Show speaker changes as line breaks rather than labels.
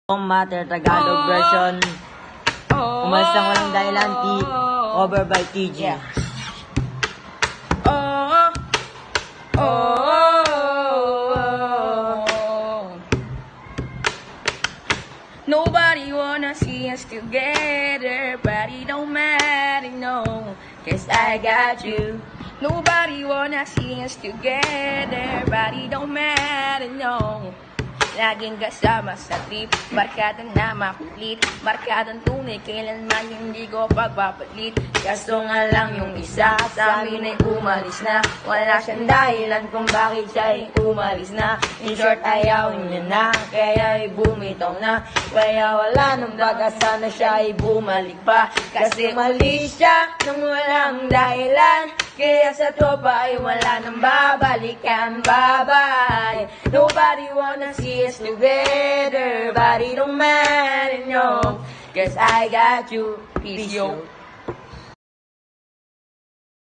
Matter Tagalog version. Umalis lang walang dahilan. Over by TG.
Yeah. Oh, oh, oh. Nobody wanna see us together, but it don't matter, no, 'cause I got you. Nobody wanna see us together, but it don't matter, no. Laging kasama sa trip, barkada na makulit, barkadang tunay, kailanman hindi ko pagpapalit. Kaso nga lang yung isa sa amin ay umalis na, wala siyang dahilan kung bakit siya ay umalis na. In short, ayaw niya na, kaya ay bumitaw na, kaya wala nang pag-asa na siya ay bumalik pa. Kasi mali siya nang walang dahilan, kaya sa tropa ay wala nang babalikan. Bye-bye. Nobody wanna see us together, but it don't matter, no, 'cause I got you. Peace, yo.